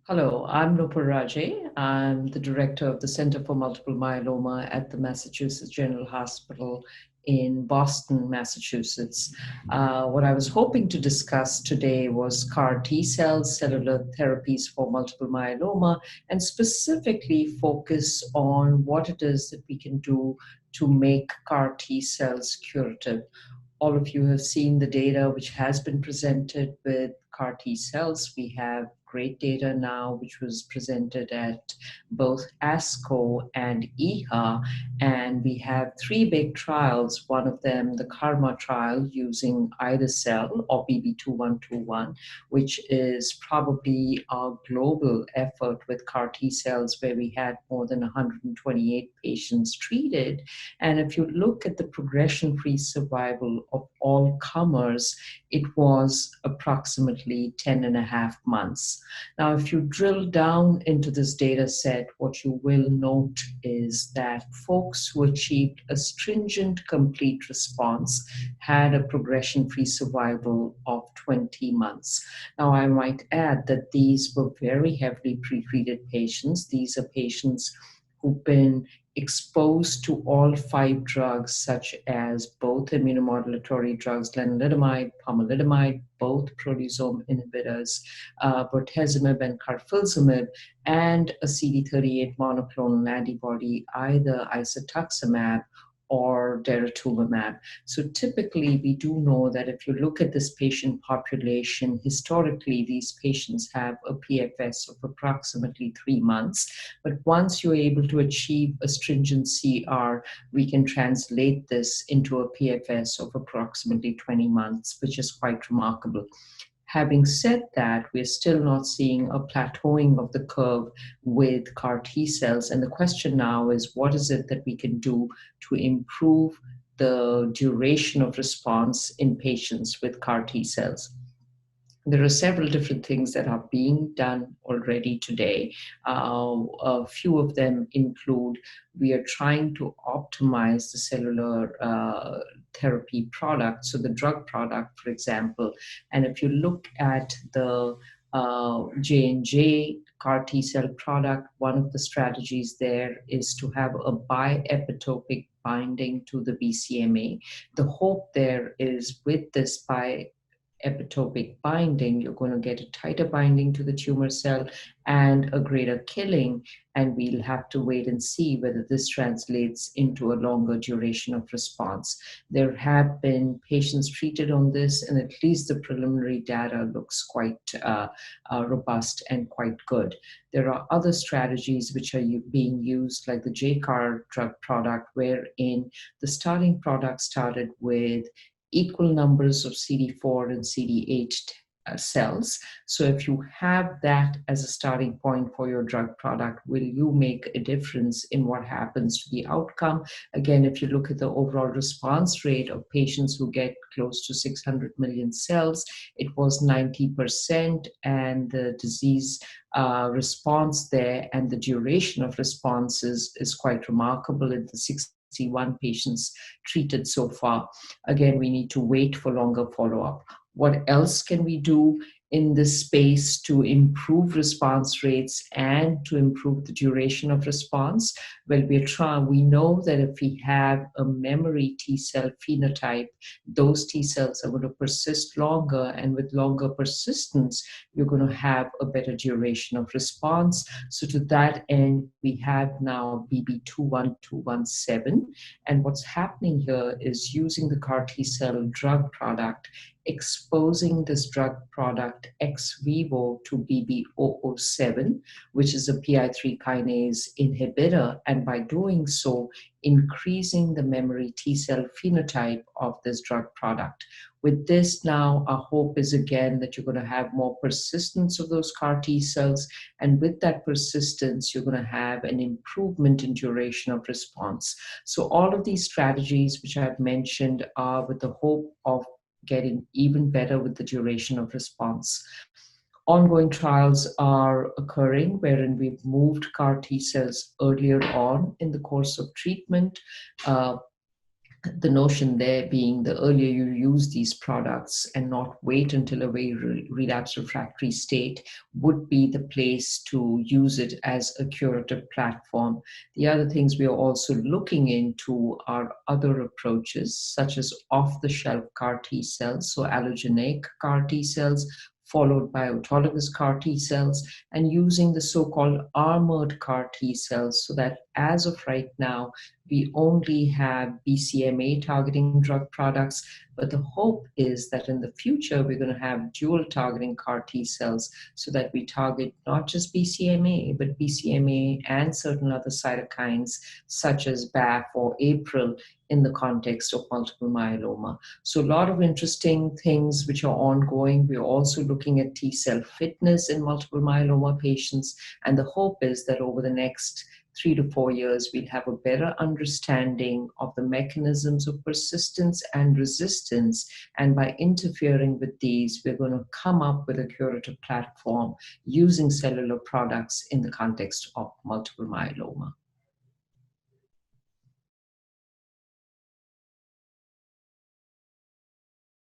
Hello, I'm Noopur Raje. I'm the director of the Center for Multiple Myeloma at the Massachusetts General Hospital in Boston, Massachusetts. What I was hoping to discuss today was CAR T cells, cellular therapies for multiple myeloma, and specifically focus on what it is that we can do to make CAR T cells curative. All of you have seen the data which has been presented with CAR T cells. We have great data now, which was presented at both ASCO and EHA. And we have three big trials, one of them, the KarMMa trial using ide-cel or BB2121, which is probably our global effort with CAR T cells, where we had more than 128 patients treated. And if you look at the progression-free survival of all comers, it was approximately 10 and a half months. Now, if you drill down into this data set, what you will note is that folks who achieved a stringent complete response had a progression-free survival of 20 months. Now, I might add that these were very heavily pretreated patients. These are patients who've been exposed to all five drugs, such as both immunomodulatory drugs, lenalidomide, pomalidomide, both proteasome inhibitors, bortezomib and carfilzomib, and a CD38 monoclonal antibody, either isatuximab or daratumumab. So typically, we do know that if you look at this patient population, historically, these patients have a PFS of approximately 3 months. But once you're able to achieve a stringent CR, we can translate this into a PFS of approximately 20 months, which is quite remarkable. Having said that, we're still not seeing a plateauing of the curve with CAR T cells. And the question now is, what is it that we can do to improve the duration of response in patients with CAR T cells? There are several different things that are being done already today. A few of them include, we are trying to optimize the cellular therapy product, so the drug product, for example. And if you look at the J&J CAR T cell product, one of the strategies there is to have a biepitopic binding to the BCMA. The hope there is, with this epitopic binding, you're going to get a tighter binding to the tumor cell and a greater killing. And we'll have to wait and see whether this translates into a longer duration of response. There have been patients treated on this, and at least the preliminary data looks quite robust and quite good. There are other strategies which are being used, like the JCAR drug product, wherein the starting product started with equal numbers of CD4 and CD8 cells. So if you have that as a starting point for your drug product, will you make a difference in what happens to the outcome? Again, if you look at the overall response rate of patients who get close to 600 million cells, it was 90%, and the disease response there and the duration of responses is quite remarkable in the 61 patients treated so far. Again, we need to wait for longer follow-up. What else can we do in this space to improve response rates and to improve the duration of response? Well, we know that if we have a memory T cell phenotype, those T cells are going to persist longer, and with longer persistence, you're going to have a better duration of response. So to that end, we have now BB21217, and what's happening here is using the CAR T cell drug product, exposing this drug product ex vivo to BB007, which is a PI3 kinase inhibitor, and by doing so, increasing the memory T cell phenotype of this drug product. With this now, our hope is again that you're going to have more persistence of those CAR T cells, and with that persistence, you're going to have an improvement in duration of response. So all of these strategies which I've mentioned are with the hope of getting even better with the duration of response. Ongoing trials are occurring wherein we've moved CAR T cells earlier on in the course of treatment. The notion there being the earlier you use these products and not wait until a very relapse refractory state would be the place to use it as a curative platform. The other things we are also looking into are other approaches, such as off-the-shelf CAR T cells, so allogeneic CAR T cells, followed by autologous CAR T cells, and using the so-called armored CAR T cells, so that as of right now, we only have BCMA targeting drug products, but the hope is that in the future, we're going to have dual targeting CAR T cells so that we target not just BCMA, but BCMA and certain other cytokines such as BAFF or APRIL in the context of multiple myeloma. So a lot of interesting things which are ongoing. We're also looking at T cell fitness in multiple myeloma patients, and the hope is that over the next 3 to 4 years, we'll have a better understanding of the mechanisms of persistence and resistance. And by interfering with these, we're going to come up with a curative platform using cellular products in the context of multiple myeloma.